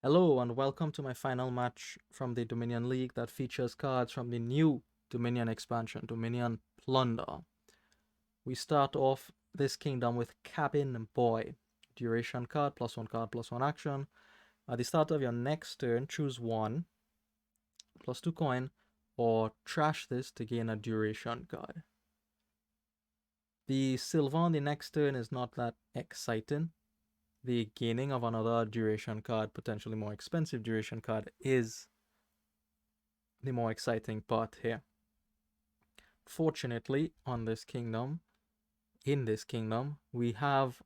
Hello and welcome to my final match from the Dominion League that features cards from the new Dominion expansion, Dominion Plunder. We start off this kingdom with Cabin Boy. Duration card, plus one action. At the start of your next turn, choose one, plus two coin, or trash this to gain a duration card. The silver on the next turn is not that exciting. The gaining of another duration card, potentially more expensive duration card, is the more exciting part here. Fortunately, in this kingdom, we have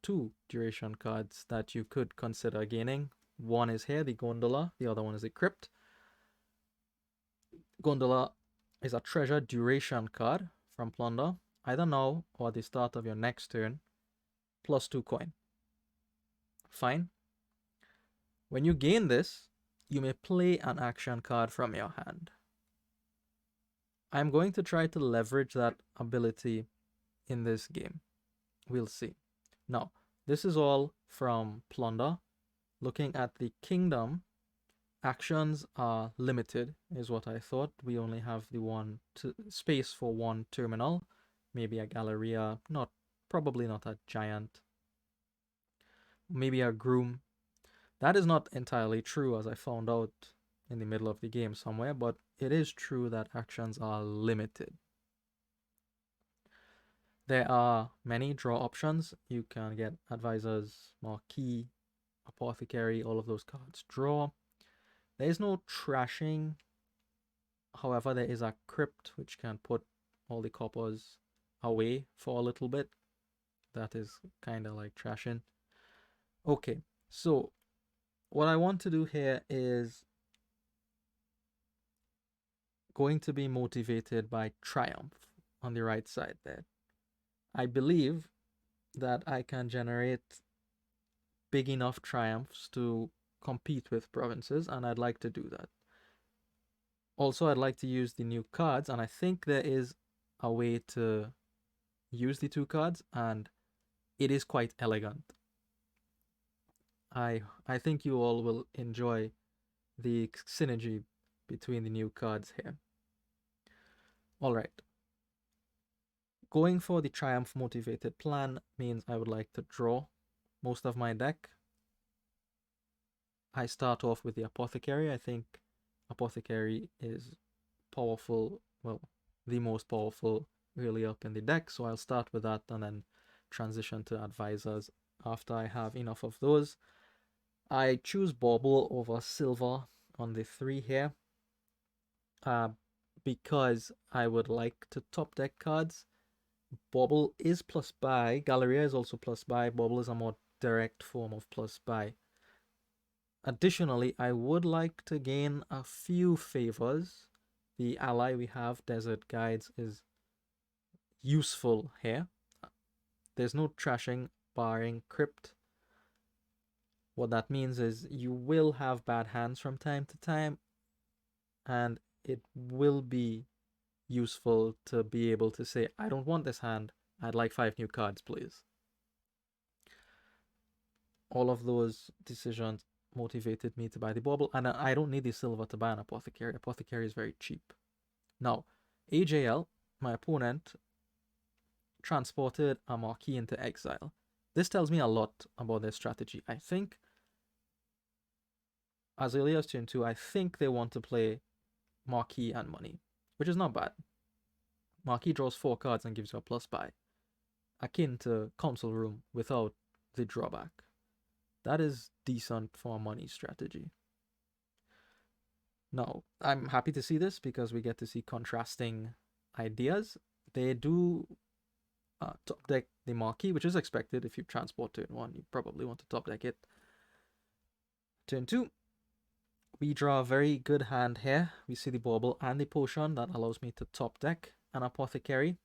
two duration cards that you could consider gaining. One is here, the Gondola, the other one is the Crypt. Gondola is a treasure duration card from Plunder, either now or at the start of your next turn, plus two coin. Fine. When you gain this, you may play an action card from your hand. I'm going to try to leverage that ability in this game. We'll see. Now, this is all from Plunder. Looking at the kingdom, actions are limited, is what I thought. We only have the one space for one terminal, maybe a Galleria, probably not a giant, maybe a groom. That is not entirely true, as I found out in the middle of the game somewhere, but it is true that actions are limited. There are many draw options. You can get Advisors, Marquee, Apothecary, all of those cards draw. There is no trashing. However, there is a Crypt, which can put all the coppers away for a little bit. That is kind of like trashing. Okay, so what I want to do here is going to be motivated by Triumph on the right side there. I believe that I can generate big enough triumphs to compete with provinces, and I'd like to do that. Also, I'd like to use the new cards, and I think there is a way to use the two cards, and it is quite elegant. I think you all will enjoy the synergy between the new cards here. All right. Going for the Triumph motivated plan means I would like to draw most of my deck. I start off with the Apothecary. I think Apothecary is powerful, well, the most powerful really up in the deck, so I'll start with that and then transition to Advisors after I have enough of those. I choose Bauble over Silver on the 3 here because I would like to top deck cards. Bauble is plus buy, Galleria is also plus buy, Bauble is a more direct form of plus buy. Additionally, I would like to gain a few favors. The ally we have, Desert Guides, is useful here. There's no trashing barring Crypt. What that means is you will have bad hands from time to time, and it will be useful to be able to say, I don't want this hand, I'd like 5 new cards, please. All of those decisions motivated me to buy the Bauble, and I don't need the silver to buy an Apothecary. Apothecary is very cheap. Now, AJL, my opponent, transported a Marquis into exile. This tells me a lot about their strategy. I think, as early as turn 2, I think they want to play Marquis and money, which is not bad. Marquis draws 4 cards and gives you a plus buy, akin to Council Room without the drawback. That is decent for a money strategy. Now, I'm happy to see this because we get to see contrasting ideas. They do top deck the Marquis, which is expected. If you transport turn 1, you probably want to top deck it. Turn 2, we draw a very good hand here. We see the Bauble and the Potion that allows me to top deck an Apothecary.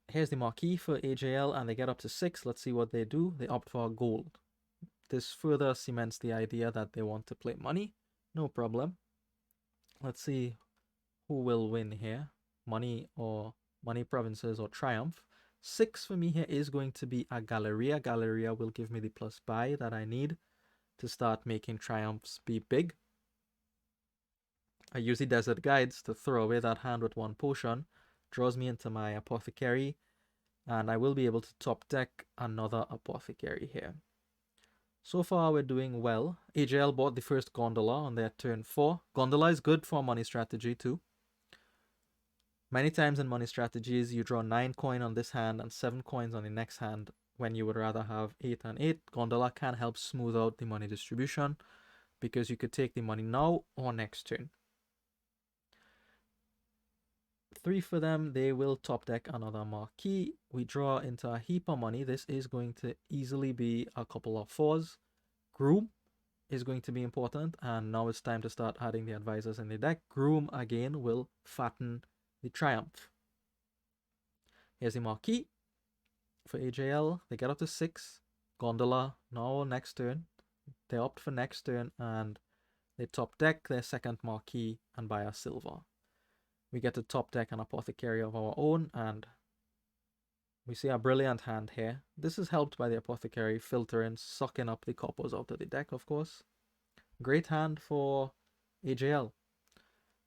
Here's the Marquis for AJL, and they get up to 6. Let's see what they do. They opt for gold. This further cements the idea that they want to play money. No problem. Let's see who will win here. Money provinces or Triumph. 6 for me here is going to be a Galleria. Galleria will give me the plus buy that I need to start making triumphs be big. I use the Desert Guides to throw away that hand with 1 potion. Draws me into my Apothecary, and I will be able to top deck another Apothecary here. So far, we're doing well. AJL bought the first Gondola on their turn 4. Gondola is good for money strategy too. Many times in money strategies, you draw 9 coin on this hand and 7 coins on the next hand when you would rather have 8 and 8. Gondola can help smooth out the money distribution because you could take the money now or next turn. 3 for them, they will top deck another marquee. We draw into a heap of money. This is going to easily be a couple of 4s. Groom is going to be important, and now it's time to start adding the advisors in the deck. Groom again will fatten the triumph. Here's the marquee for AJL. They get up to 6. Gondola now next turn. They opt for next turn and they top deck their second marquee and buy a silver. We get to top deck an Apothecary of our own, and we see a brilliant hand here. This is helped by the Apothecary filtering, sucking up the coppers out of the deck, of course. Great hand for AJL.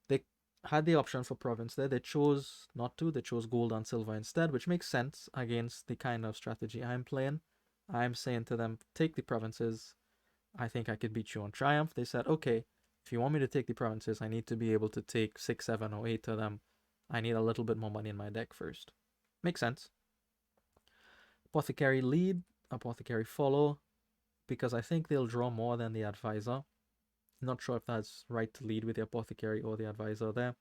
They had the option for province there. They chose not to. They chose gold and silver instead, which makes sense against the kind of strategy I'm playing. I'm saying to them, take the provinces. I think I could beat you on Triumph. They said, okay, if you want me to take the provinces, I need to be able to take 6, 7, or 8 of them. I need a little bit more money in my deck first. Makes sense. Apothecary lead, Apothecary follow, because I think they'll draw more than the advisor. Not sure if that's right to lead with the Apothecary or the advisor there.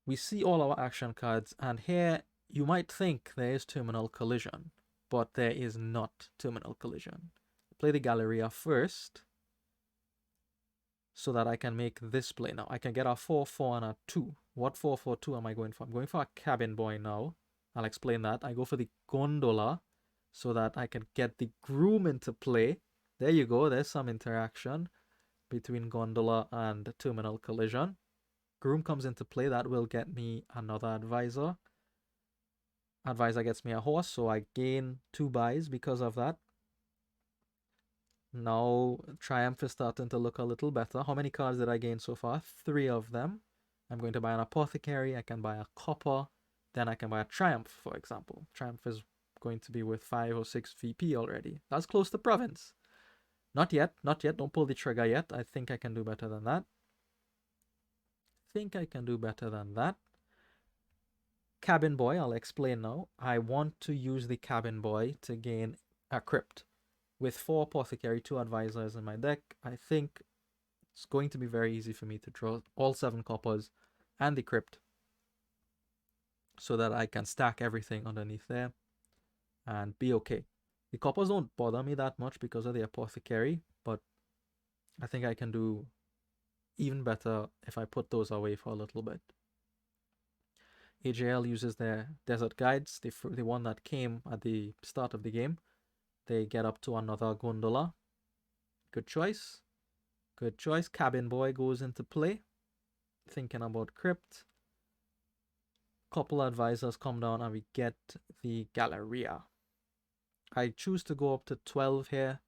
We see all our action cards, and here you might think there is terminal collision, but there is not terminal collision. Play the Galleria first so that I can make this play now. I can get a 4-4 and a 2. What 4-4-2 am I going for? I'm going for a Cabin Boy now. I'll explain that. I go for the Gondola so that I can get the Groom into play. There you go. There's some interaction between Gondola and terminal collision. Groom comes into play. That will get me another advisor. Advisor gets me a horse, so I gain 2 buys because of that. Now Triumph is starting to look a little better. How many cards did I gain so far? 3 of them. I'm going to buy an Apothecary. I can buy a Copper. Then I can buy a Triumph, for example. Triumph is going to be with 5 or 6 VP already. That's close to Province. Not yet. Not yet. Don't pull the trigger yet. I think I can do better than that. Cabin Boy, I'll explain now. I want to use the Cabin Boy to gain a Crypt. With 4 Apothecary, 2 advisors in my deck, I think it's going to be very easy for me to draw all 7 coppers and the Crypt so that I can stack everything underneath there and be okay. The coppers don't bother me that much because of the Apothecary, but I think I can do even better if I put those away for a little bit. AJL uses their Desert Guides, the one that came at the start of the game. They get up to another Gondola. Good choice. Good choice. Cabin Boy goes into play. Thinking about Crypt. Couple advisors come down and we get the Galleria. I choose to go up to 12 here,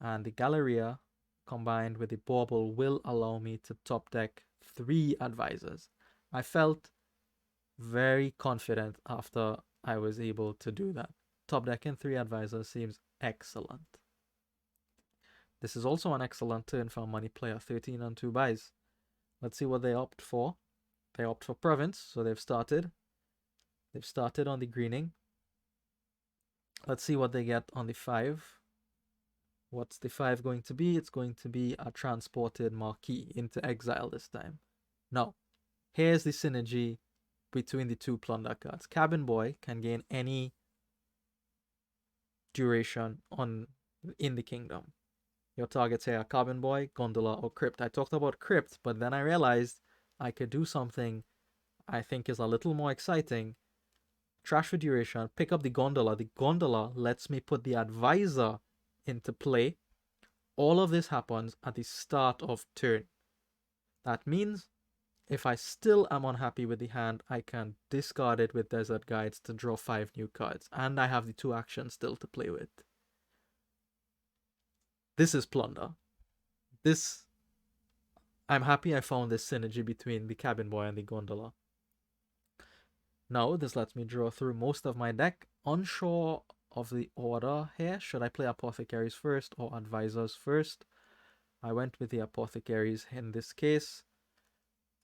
and the Galleria combined with the Bauble will allow me to top deck 3 advisors. I felt very confident after I was able to do that. Top decking 3 advisors seems excellent. This is also an excellent turn for a money player. 13 and 2 buys. Let's see what they opt for. They opt for Province, so they've started. They've started on the greening. Let's see what they get on the 5. What's the 5 going to be? It's going to be a transported marquee into exile this time. Now, here's the synergy between the 2 Plunder cards. Cabin Boy can gain any duration in the kingdom. Your targets here are Cabin Boy, Gondola, or Crypt. I talked about Crypt, but then I realized I could do something I think is a little more exciting. Trash for duration, pick up the Gondola. The Gondola lets me put the advisor into play. All of this happens at the start of turn. That means If I still am unhappy with the hand, I can discard it with Desert Guides to draw 5 new cards. And I have the 2 actions still to play with. This is Plunder. I'm happy I found this synergy between the Cabin Boy and the Gondola. Now, this lets me draw through most of my deck. Unsure of the order here. Should I play Apothecaries first or Advisors first? I went with the Apothecaries in this case.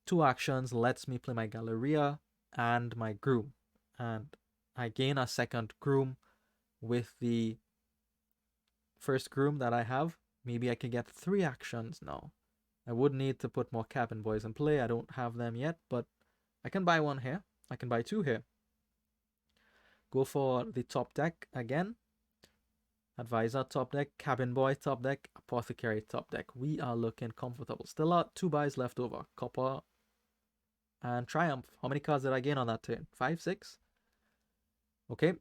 2 actions lets me play my Galleria and my Groom. And I gain a second Groom with the first Groom that I have. Maybe I can get 3 actions now. I would need to put more Cabin Boys in play. I don't have them yet, but I can buy 1 here. I can buy 2 here. Go for the top deck again. Advisor top deck, Cabin Boy top deck, Apothecary top deck. We are looking comfortable. Still are 2 buys left over. Copper and Triumph. How many cards did I gain on that turn? 5, 6? Okay.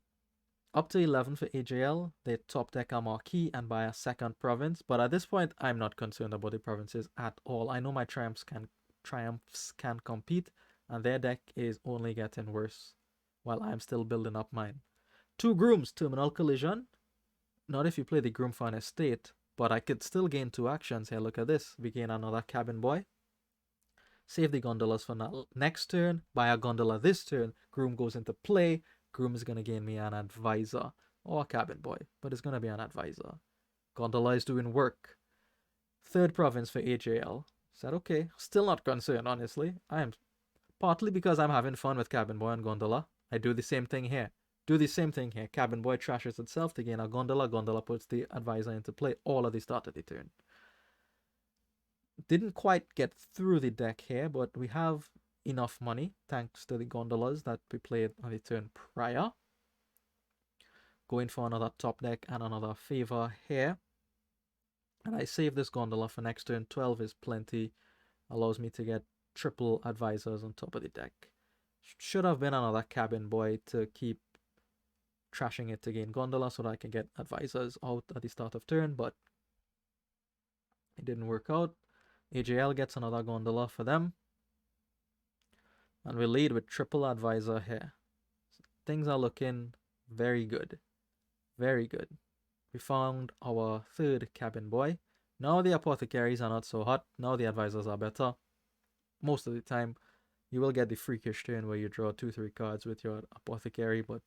Up to 11 for AJL. They top deck a Marquee and buy a second province. But at this point, I'm not concerned about the provinces at all. I know my Triumphs can compete, and their deck is only getting worse while I'm still building up mine. 2 Grooms, Terminal Collision. Not if you play the Groom for an estate, but I could still gain 2 actions here. Look at this. We gain another Cabin Boy. Save the Gondolas for next turn. Buy a Gondola this turn. Groom goes into play. Groom is going to gain me an Advisor or a Cabin Boy, but it's going to be an Advisor. Gondola is doing work. 3rd province for AJL. Said okay. Still not concerned, honestly. I am partly because I'm having fun with Cabin Boy and Gondola. I do the same thing here. Cabin Boy trashes itself to gain a Gondola. Gondola puts the Advisor into play all at the start of the turn. Didn't quite get through the deck here, but we have enough money thanks to the Gondolas that we played on the turn prior. Going for another top deck and another favor here. And I save this Gondola for next turn. 12 is plenty. Allows me to get triple Advisors on top of the deck. Should have been another Cabin Boy to keep trashing it to gain Gondola so that I can get Advisors out at the start of turn, but it didn't work out. AJL gets another Gondola for them. And we lead with triple Advisor here. Things are looking very good. Very good. We found our 3rd Cabin Boy. Now the Apothecaries are not so hot. Now the Advisors are better. Most of the time, you will get the freakish turn where you draw 2-3 cards with your Apothecary, but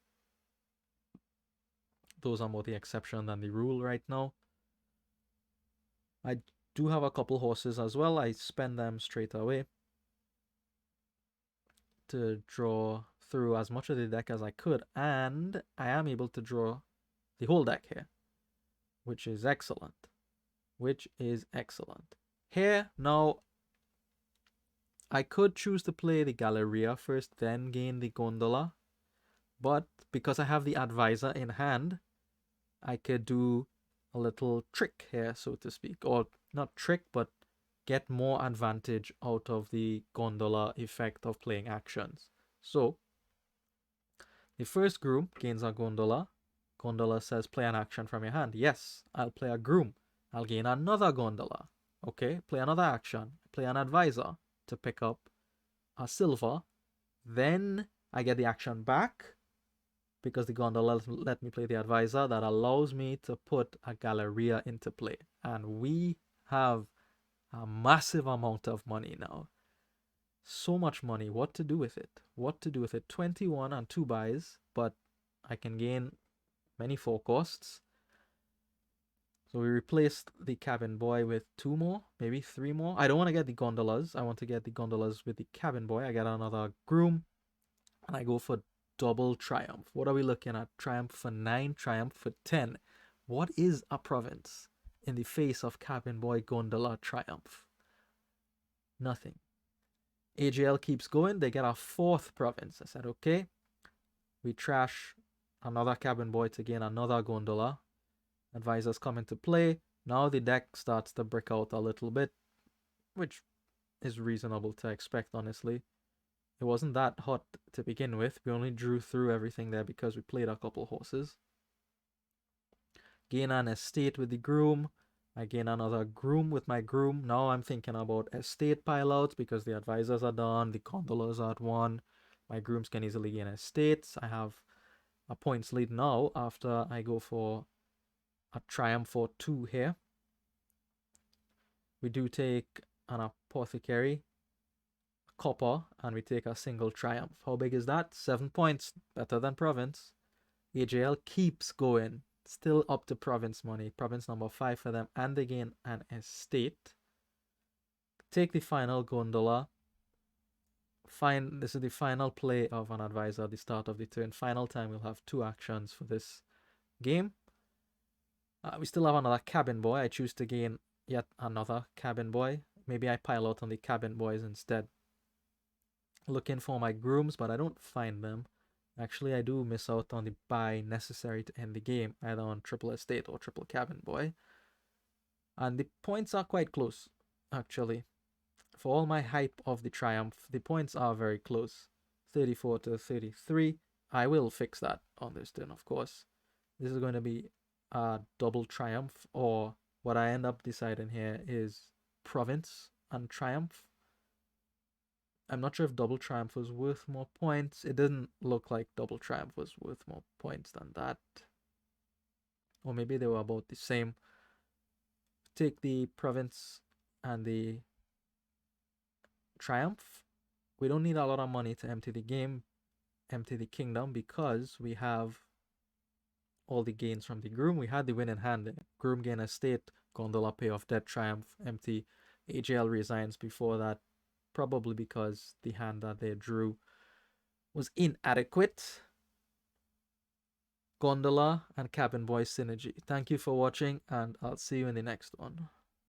those are more the exception than the rule right now. I do have a couple horses as well. I spend them straight away to draw through as much of the deck as I could, and I am able to draw the whole deck here, which is excellent. Here, now, I could choose to play the Galleria first, then gain the Gondola, but because I have the Advisor in hand, I could do a little trick here, so to speak, or not trick, but get more advantage out of the Gondola effect of playing actions. So, the first Groom gains a Gondola. Gondola says play an action from your hand. Yes, I'll play a Groom. I'll gain another Gondola. Okay, play another action. Play an Advisor to pick up a silver. Then I get the action back because the Gondola let me play the Advisor. That allows me to put a Galleria into play. And we have a massive amount of money now. So much money. What to do with it? 21 and 2 buys, but I can gain many 4 costs. So we replaced the Cabin Boy with 2 more, maybe 3 more. I don't want to get the Gondolas. I want to get the Gondolas with the Cabin Boy. I get another Groom, and I go for double Triumph. What are we looking at? Triumph for 9, Triumph for 10. What is a province in the face of Cabin Boy, Gondola, Triumph? Nothing. AGL keeps going. They get a 4th province. I said, okay. We trash another Cabin Boy to gain another Gondola. Advisors come into play. Now the deck starts to break out a little bit, which is reasonable to expect, honestly. It wasn't that hot to begin with. We only drew through everything there because we played a couple horses. Gain an estate with the Groom. I gain another groom with my groom. Now I'm thinking about estate pilouts because the advisors are done, the gondolas are at 1. My grooms can easily gain estates. I have a points lead now after I go for a triumph for 2 here. We do take an apothecary, copper, and we take a single triumph. How big is that? 7 points, better than province. AJL keeps going, still up to province money. Province number 5 for them, and they gain an estate. Take the final gondola. This is the final play of an advisor at the start of the turn. Final time, we'll have 2 actions for this game. We still have another cabin boy. I choose to gain yet another cabin boy. Maybe I pile out on the cabin boys instead. Looking for my grooms, but I don't find them. Actually, I do miss out on the buy necessary to end the game, either on triple estate or triple cabin boy. And the points are quite close, actually. For all my hype of the triumph, the points are very close. 34 to 33. I will fix that on this turn, of course. This is going to be a double triumph, or what I end up deciding here is province and triumph. I'm not sure if double triumph was worth more points. It didn't look like double triumph was worth more points than that. Or maybe they were about the same. Take the province and the triumph. We don't need a lot of money to empty the game, empty the kingdom, because we have all the gains from the groom. We had the win in hand. Groom gain estate, gondola pay off debt, triumph, empty. AJL resigns before that, probably because the hand that they drew was inadequate. Gondola and cabin boy synergy. Thank you for watching, and I'll see you in the next one.